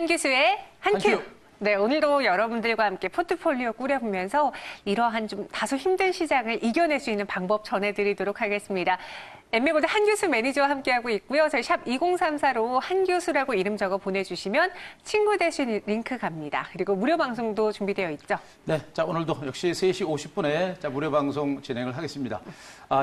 한기수의 한큐. 네, 오늘도 여러분들과 함께 포트폴리오 꾸려보면서 이러한 좀 다소 힘든 시장을 이겨낼 수 있는 방법 전해드리도록 하겠습니다. 엠비보드 한규수 매니저와 함께하고 있고요. 저희 샵 2034로 한규수라고 이름 적어 보내주시면 친구 대신 링크 갑니다. 그리고 무료 방송도 준비되어 있죠. 네, 자 오늘도 역시 3시 50분에 무료 방송 진행을 하겠습니다.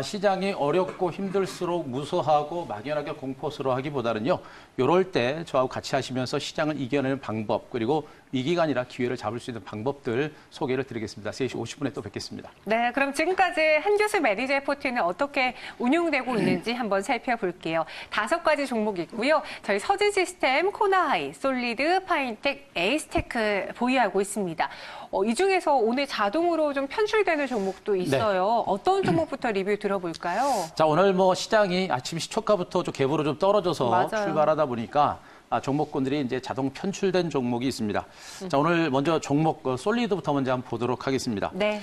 시장이 어렵고 힘들수록 무서워하고 막연하게 공포스러워하기보다는요. 이럴 때 저하고 같이 하시면서 시장을 이겨내는 방법 그리고 위기가 아니라 기회를 잡을 수 있는 방법들 소개를 드리겠습니다. 3시 50분에 또 뵙겠습니다. 네, 그럼 지금까지 한규수 매니저의 포트는 어떻게 운용되고 있는지 한번 살펴볼게요. 5가지 종목이 있고요. 저희 서진시스템, 코나하이, 솔리드, 파인텍, 에이스테크 보유하고 있습니다. 이 중에서 오늘 자동으로 좀 편출되는 종목도 있어요. 네. 어떤 종목부터 리뷰 들어볼까요? 자, 오늘 시장이 아침 시초가부터 좀 갭으로 좀 떨어져서 맞아요. 출발하다 보니까 종목군들이 이제 자동 편출된 종목이 있습니다. 자, 오늘 먼저 종목 솔리드부터 먼저 한번 보도록 하겠습니다. 네.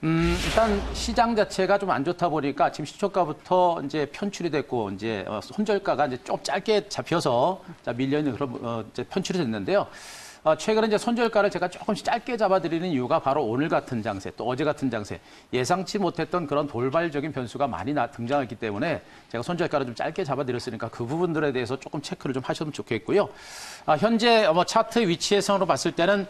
일단 시장 자체가 좀 안 좋다 보니까 지금 시초가부터 이제 편출이 됐고 이제 손절가가 이제 좀 짧게 잡혀서 밀려 있는 그런 이제 편출이 됐는데요. 최근에 이제 손절가를 제가 조금씩 짧게 잡아드리는 이유가 바로 오늘 같은 장세, 또 어제 같은 장세, 예상치 못했던 그런 돌발적인 변수가 많이 등장했기 때문에 제가 손절가를 좀 짧게 잡아드렸으니까 그 부분들에 대해서 조금 체크를 좀 하셨으면 좋겠고요. 현재 차트 위치에서로 봤을 때는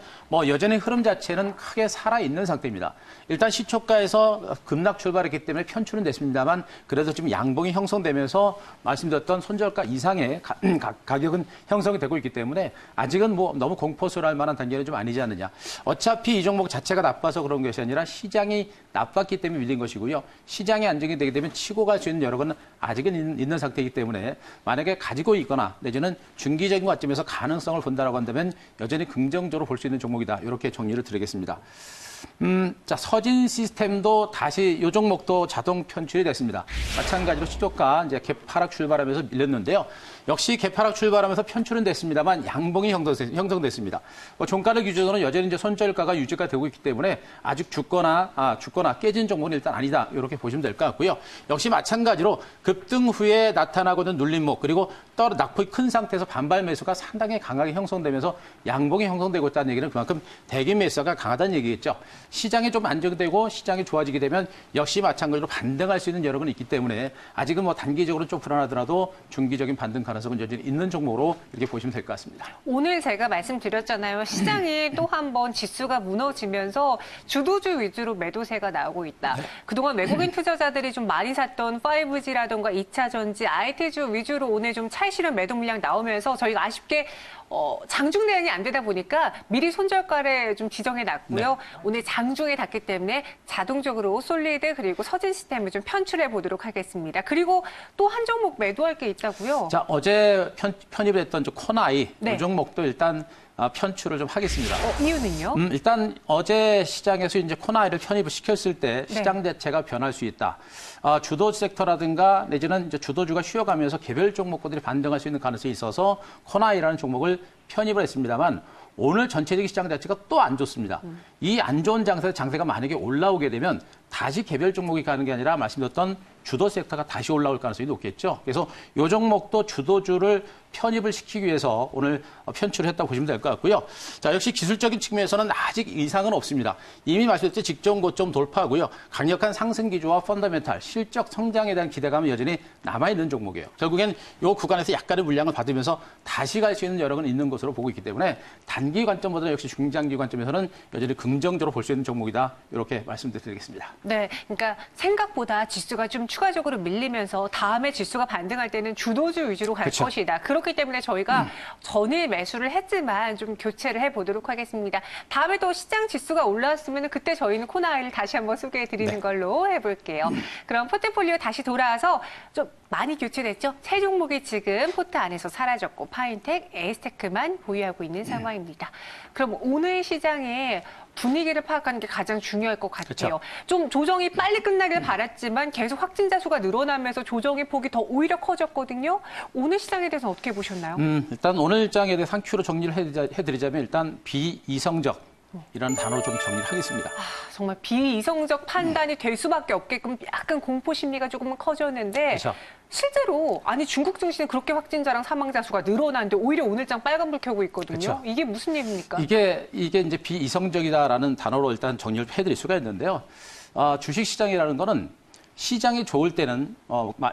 여전히 흐름 자체는 크게 살아있는 상태입니다. 일단 시초가에서 급락 출발했기 때문에 편출은 됐습니다만 그래도 지금 양봉이 형성되면서 말씀드렸던 손절가 이상의 가격은 형성이 되고 있기 때문에 아직은 너무 공포스러워할 만한 단계는 좀 아니지 않느냐. 어차피 이 종목 자체가 나빠서 그런 것이 아니라 시장이 나빴기 때문에 밀린 것이고요. 시장이 안정이 되게 되면 치고 갈 수 있는 여력은 아직은 있는 상태이기 때문에 만약에 가지고 있거나 내지는 중기적인 관점에서 가능성을 본다라고 한다면 여전히 긍정적으로 볼 수 있는 종목이다. 이렇게 정리를 드리겠습니다. 자, 서진 시스템도 다시 이 종목도 자동 편출이 됐습니다. 마찬가지로 시초가 이제 갭하락 출발하면서 밀렸는데요. 역시 갭하락 출발하면서 편출은 됐습니다만 양봉이 형성됐습니다. 종가를 기준으로는 여전히 이제 손절가가 유지가 되고 있기 때문에 아직 죽거나 깨진 종목은 일단 아니다. 이렇게 보시면 될 것 같고요. 역시 마찬가지로 급등 후에 나타나고는 눌림목 그리고 낙폭이 큰 상태에서 반발 매수가 상당히 강하게 형성되면서 양봉이 형성되고 있다는 얘기는 그만큼 대기 매수가 강하다는 얘기겠죠. 시장이 좀 안정되고 시장이 좋아지게 되면 역시 마찬가지로 반등할 수 있는 여력은 있기 때문에 아직은 단기적으로 좀 불안하더라도 중기적인 반등 가능성은 여전히 있는 종목으로 이렇게 보시면 될 것 같습니다. 오늘 제가 말씀드렸잖아요. 시장이 또 한 번 지수가 무너지면서 주도주 위주로 매도세가 나오고 있다. 네. 그동안 외국인 투자자들이 좀 많이 샀던 5G라든가 2차 전지, IT주 위주로 오늘 좀 차익 실현 매도 물량 나오면서 저희가 아쉽게 장중 대응이 안 되다 보니까 미리 손절가를 좀 지정해 놨고요. 네. 오늘 장중에 닿기 때문에 자동적으로 솔리드 그리고 서진 시스템을 좀 편출해 보도록 하겠습니다. 그리고 또 한 종목 매도할 게 있다고요. 자, 어제 편입했던 코나이 네. 이 종목도 일단 편출을 좀 하겠습니다. 이유는요? 일단 어제 시장에서 이제 코나이를 편입을 시켰을 때 시장 자체가 변할 수 있다. 주도 섹터라든가 내지는 이제 주도주가 쉬어가면서 개별 종목들이 반등할 수 있는 가능성이 있어서 코나이라는 종목을 편입을 했습니다만 오늘 전체적인 시장 자체가 또 안 좋습니다. 이 안 좋은 장세가 만약에 올라오게 되면 다시 개별 종목이 가는 게 아니라 말씀드렸던 주도 섹터가 다시 올라올 가능성이 높겠죠. 그래서 이 종목도 주도주를 편입을 시키기 위해서 오늘 편출을 했다고 보시면 될 것 같고요. 자, 역시 기술적인 측면에서는 아직 이상은 없습니다. 이미 말씀드렸듯이 직전 고점 돌파하고요. 강력한 상승 기조와 펀더멘탈, 실적 성장에 대한 기대감은 여전히 남아있는 종목이에요. 결국엔 이 구간에서 약간의 물량을 받으면서 다시 갈 수 있는 여력은 있는 것으로 보고 있기 때문에 단기 관점보다는 역시 중장기 관점에서는 여전히 긍정적으로 볼 수 있는 종목이다. 이렇게 말씀드리겠습니다. 네, 그러니까 생각보다 지수가 좀 추가적으로 밀리면서 다음에 지수가 반등할 때는 주도주 위주로 갈 그렇죠. 것이다. 그렇기 때문에 저희가 전일 매수를 했지만 좀 교체를 해보도록 하겠습니다. 다음에 또 시장 지수가 올라왔으면 그때 저희는 코나이를 다시 한번 소개해드리는 네. 걸로 해볼게요. 그럼 포트폴리오 다시 돌아와서 좀 많이 교체됐죠? 세 종목이 지금 포트 안에서 사라졌고 파인텍, 에이스테크만 보유하고 있는 상황입니다. 그럼 오늘 시장에 분위기를 파악하는 게 가장 중요할 것 같아요. 그렇죠. 좀 조정이 빨리 끝나길 바랐지만 계속 확진자 수가 늘어나면서 조정의 폭이 더 오히려 커졌거든요. 오늘 시장에 대해서 어떻게 보셨나요? 일단 오늘 장에 대해서 한 큐로 정리를 해드리자면 일단 비이성적 이라는 단어로 좀 정리를 하겠습니다. 정말 비이성적 판단이 될 수밖에 없게끔 약간 공포 심리가 조금은 커졌는데 그렇죠. 실제로 아니 중국 증시는 그렇게 확진자랑 사망자 수가 늘어나는데 오히려 오늘장 빨간불 켜고 있거든요. 그렇죠. 이게 무슨 일입니까? 이게 이제 비이성적이다라는 단어로 일단 정리를 해드릴 수가 있는데요. 주식시장이라는 거는 시장이 좋을 때는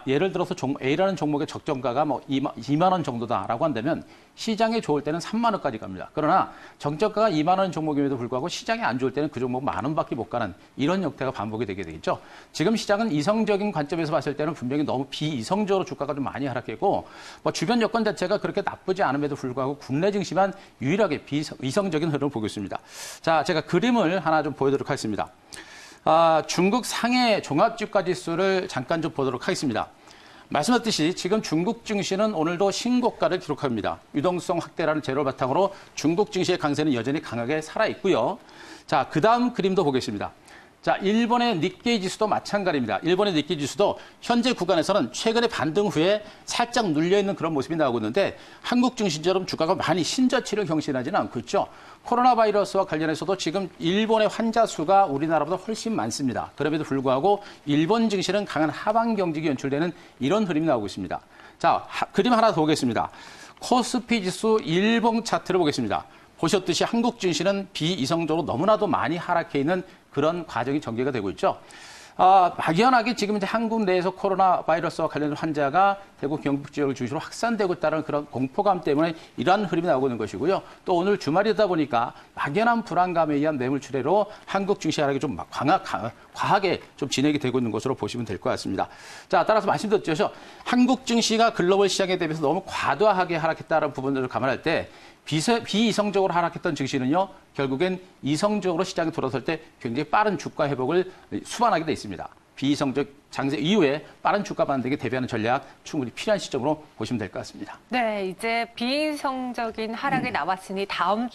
예를 들어서 A라는 종목의 적정가가 2만 원 정도다라고 한다면 시장이 좋을 때는 3만 원까지 갑니다. 그러나 정적가가 2만 원 종목임에도 불구하고 시장이 안 좋을 때는 그 종목 만 원밖에 못 가는 이런 형태가 반복이 되게 되겠죠. 지금 시장은 이성적인 관점에서 봤을 때는 분명히 너무 비이성적으로 주가가 좀 많이 하락했고 주변 여건 자체가 그렇게 나쁘지 않음에도 불구하고 국내 증시만 유일하게 비이성적인 흐름을 보고 있습니다. 자, 제가 그림을 하나 좀 보여드리도록 하겠습니다. 중국 상해 종합주가지수를 잠깐 좀 보도록 하겠습니다. 말씀드렸듯이 지금 중국 증시는 오늘도 신고가를 기록합니다. 유동성 확대라는 재료를 바탕으로 중국 증시의 강세는 여전히 강하게 살아있고요. 자, 그 다음 그림도 보겠습니다. 자, 일본의 니케이 지수도 마찬가지입니다. 일본의 니케이 지수도 현재 구간에서는 최근에 반등 후에 살짝 눌려있는 그런 모습이 나오고 있는데 한국 증시처럼 주가가 많이 신저치를 경신하지는 않고 있죠. 코로나 바이러스와 관련해서도 지금 일본의 환자 수가 우리나라보다 훨씬 많습니다. 그럼에도 불구하고 일본 증시는 강한 하방 경직이 연출되는 이런 흐름이 나오고 있습니다. 자, 그림 하나 더 보겠습니다. 코스피 지수 일봉 차트를 보겠습니다. 보셨듯이 한국 증시는 비이성적으로 너무나도 많이 하락해 있는 그런 과정이 전개가 되고 있죠. 막연하게 지금 이제 한국 내에서 코로나 바이러스와 관련된 환자가 대구 경북 지역을 중심으로 확산되고 있다는 그런 공포감 때문에 이러한 흐름이 나오고 있는 것이고요. 또 오늘 주말이다 보니까 막연한 불안감에 의한 매물 출회로 한국 증시 하락이 좀 과하게 좀 진행이 되고 있는 것으로 보시면 될 것 같습니다. 자, 따라서 말씀드렸죠. 한국 증시가 글로벌 시장에 대비해서 너무 과도하게 하락했다는 부분들을 감안할 때 비이성적으로 하락했던 증시는요, 결국엔 이성적으로 시장에 돌아설 때 굉장히 빠른 주가 회복을 수반하게 돼 있습니다. 비이성적 장세 이후에 빠른 주가 반등에 대비하는 전략 충분히 필요한 시점으로 보시면 될 것 같습니다. 네, 이제 비이성적인 하락이 나왔으니 다음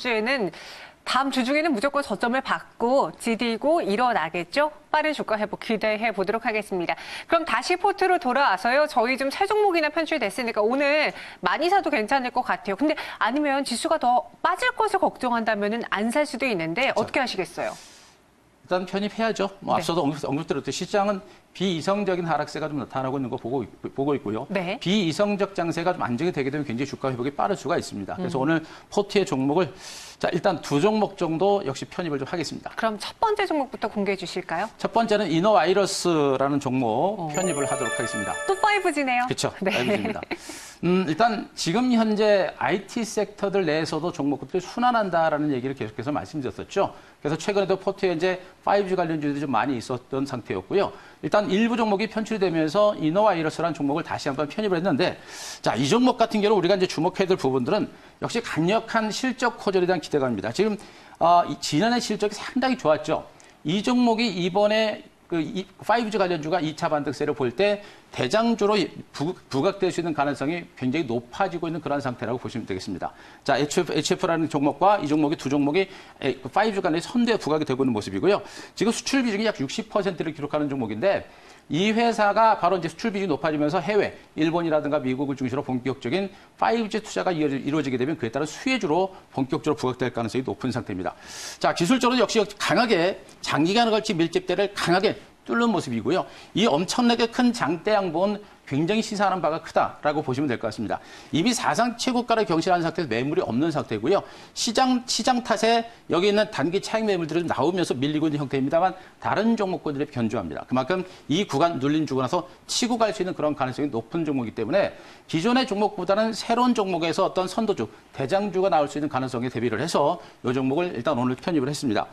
주 중에는 무조건 저점을 받고 디디고 일어나겠죠? 빠른 주가 회복 기대해 보도록 하겠습니다. 그럼 다시 포트로 돌아와서요. 저희 좀 새 종목이나 편출됐으니까 오늘 많이 사도 괜찮을 것 같아요. 근데 아니면 지수가 더 빠질 것을 걱정한다면 안 살 수도 있는데 그렇죠. 어떻게 하시겠어요? 일단 편입해야죠. 네. 앞서도 언급드렸듯이 시장은 비이성적인 하락세가 좀 나타나고 있는 거 보고 있고요. 네. 비이성적 장세가 좀 안정이 되게 되면 굉장히 주가 회복이 빠를 수가 있습니다. 그래서 오늘 포트의 종목을 일단 두 종목 정도 역시 편입을 좀 하겠습니다. 그럼 첫 번째 종목부터 공개해 주실까요? 첫 번째는 이너와이러스라는 종목 편입을 하도록 하겠습니다. 또 5G네요. 그렇죠. 네. 5G입니다. 일단 지금 현재 IT 섹터들 내에서도 종목들이 순환한다라는 얘기를 계속해서 말씀드렸었죠. 그래서 최근에도 포트에 이제 5G 관련주들이 좀 많이 있었던 상태였고요. 일단 일부 종목이 편출이 되면서 이너와이러스라는 종목을 다시 한번 편입을 했는데, 자, 이 종목 같은 경우 우리가 이제 주목해야 될 부분들은 역시 강력한 실적 호전에 대한 기대감입니다. 지금 지난해 실적이 상당히 좋았죠. 이 종목이 이번에 5G 관련주가 2차 반등세를 볼 때 대장주로 부각될 수 있는 가능성이 굉장히 높아지고 있는 그런 상태라고 보시면 되겠습니다. 자, HF라는 종목과 이 종목이 두 종목이 5G 간의 선두에 부각이 되고 있는 모습이고요. 지금 수출 비중이 약 60%를 기록하는 종목인데 이 회사가 바로 이제 수출 비중이 높아지면서 해외, 일본이라든가 미국을 중심으로 본격적인 5G 투자가 이루어지게 되면 그에 따른 수혜주로 본격적으로 부각될 가능성이 높은 상태입니다. 자, 기술적으로 역시 강하게 장기간에 걸친 밀집대를 강하게 뚫는 모습이고요. 이 엄청나게 큰 장대 양봉은 굉장히 시사하는 바가 크다라고 보시면 될 것 같습니다. 이미 사상 최고가를 경신하는 상태에서 매물이 없는 상태고요. 시장 탓에 여기 있는 단기 차익 매물들이 나오면서 밀리고 있는 형태입니다만 다른 종목군들이 견조합니다. 그만큼 이 구간 눌린 주고 나서 치고 갈 수 있는 그런 가능성이 높은 종목이기 때문에 기존의 종목보다는 새로운 종목에서 어떤 선도주, 대장주가 나올 수 있는 가능성에 대비를 해서 이 종목을 일단 오늘 편입을 했습니다.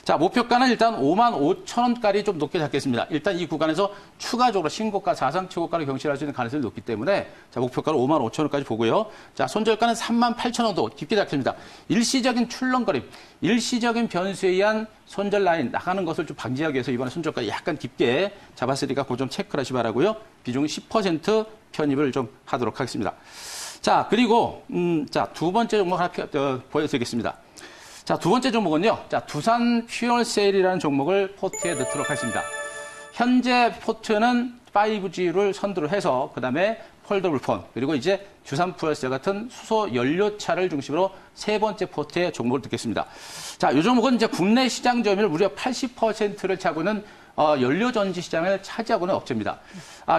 자, 목표가는 일단 55,000원까지 좀 높게 잡겠습니다. 일단 이 구간에서 추가적으로 신고가, 사상 최고가를 경신할 수 있는 가능성이 높기 때문에 자, 목표가는 55,000원까지 보고요. 자, 손절가는 38,000원도 깊게 잡습니다. 일시적인 출렁거림, 일시적인 변수에 의한 손절 라인 나가는 것을 좀 방지하기 위해서 이번에 손절가 약간 깊게 잡았으니까 그거 좀 체크를 하시 바라고요. 비중은 10% 편입을 좀 하도록 하겠습니다. 자, 그리고 자, 두 번째 종목 하나 보여드리겠습니다. 자, 두 번째 종목은요. 자, 두산 퓨얼셀이라는 종목을 포트에 넣도록 하겠습니다. 현재 포트는 5G를 선두를 해서 그다음에 폴더블 폰, 그리고 이제 두산 퓨어셀 같은 수소 연료차를 중심으로 세 번째 포트의 종목을 듣겠습니다. 자, 이 종목은 이제 국내 시장 점유율 무려 80%를 차고 있는 연료전지 시장을 차지하고 있는 업체입니다.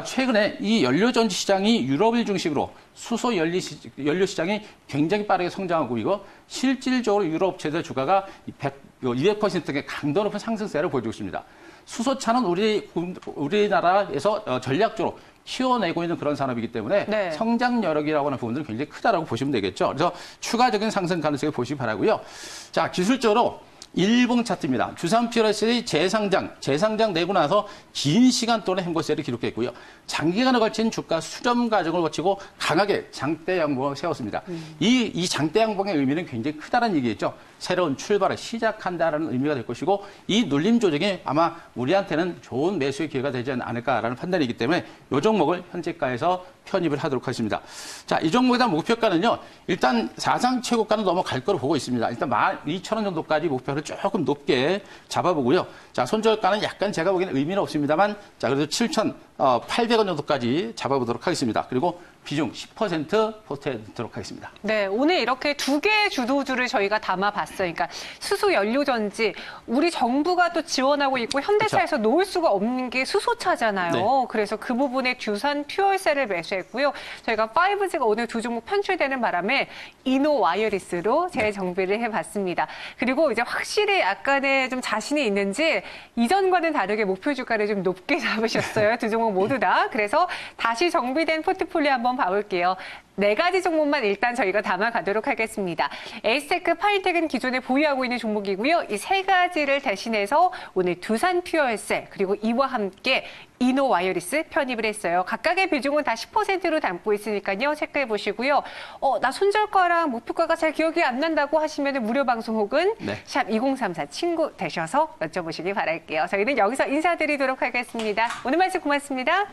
최근에 이 연료전지 시장이 유럽을 중심으로 수소 연료 시장이 굉장히 빠르게 성장하고 있고 실질적으로 유럽 업체들 주가가 200%의 강도 높은 상승세를 보여주고 있습니다. 수소차는 우리나라에서 전략적으로 키워내고 있는 그런 산업이기 때문에 네. 성장 여력이라고 하는 부분들은 굉장히 크다라고 보시면 되겠죠. 그래서 추가적인 상승 가능성을 보시기 바라고요. 자, 기술적으로 일봉 차트입니다. 두산 퓨어셀이 재상장 되고 나서 긴 시간 동안 행보세를 기록했고요. 장기간에 걸친 주가 수렴 과정을 거치고 강하게 장대 양봉을 세웠습니다. 이 장대 양봉의 의미는 굉장히 크다는 얘기겠죠. 새로운 출발을 시작한다는 의미가 될 것이고 이 눌림 조정이 아마 우리한테는 좋은 매수의 기회가 되지 않을까라는 판단이기 때문에 이 종목을 현재가에서 편입을 하도록 하겠습니다. 자, 이 종목에 대한 목표가는요. 일단 사상 최고가는 넘어갈 거로 보고 있습니다. 일단 12,000원 정도까지 목표를 조금 높게 잡아보고요. 자, 손절가는 약간 제가 보기에는 의미는 없습니다만 자, 그래도 7,800원 정도까지 잡아보도록 하겠습니다. 그리고 비중 10% 포트에 넣도록 하겠습니다. 네, 오늘 이렇게 두 개의 주도주를 저희가 담아봤어요. 그러니까 수소 연료전지, 우리 정부가 또 지원하고 있고 현대차에서 그렇죠. 놓을 수가 없는 게 수소차잖아요. 네. 그래서 그 부분에 두산 퓨어셀을 매수했고요. 저희가 5G가 오늘 두 종목 편출되는 바람에 이노 와이어리스로 재정비를 해봤습니다. 그리고 이제 확실히 약간의 좀 자신이 있는지 이전과는 다르게 목표 주가를 좀 높게 잡으셨어요. 두 종목 모두 다. 그래서 다시 정비된 포트폴리오 한번 봐볼게요. 4가지 종목만 일단 저희가 담아가도록 하겠습니다. 에이스테크, 파이텍은 기존에 보유하고 있는 종목이고요. 이 3가지를 대신해서 오늘 두산 퓨어셀 그리고 이와 함께 이노 와이어리스 편입을 했어요. 각각의 비중은 다 10%로 담고 있으니까요. 체크해 보시고요. 나 손절가랑 목표가가 잘 기억이 안 난다고 하시면 무료 방송 혹은 네. 샵 2034 친구 되셔서 여쭤보시기 바랄게요. 저희는 여기서 인사드리도록 하겠습니다. 오늘 말씀 고맙습니다.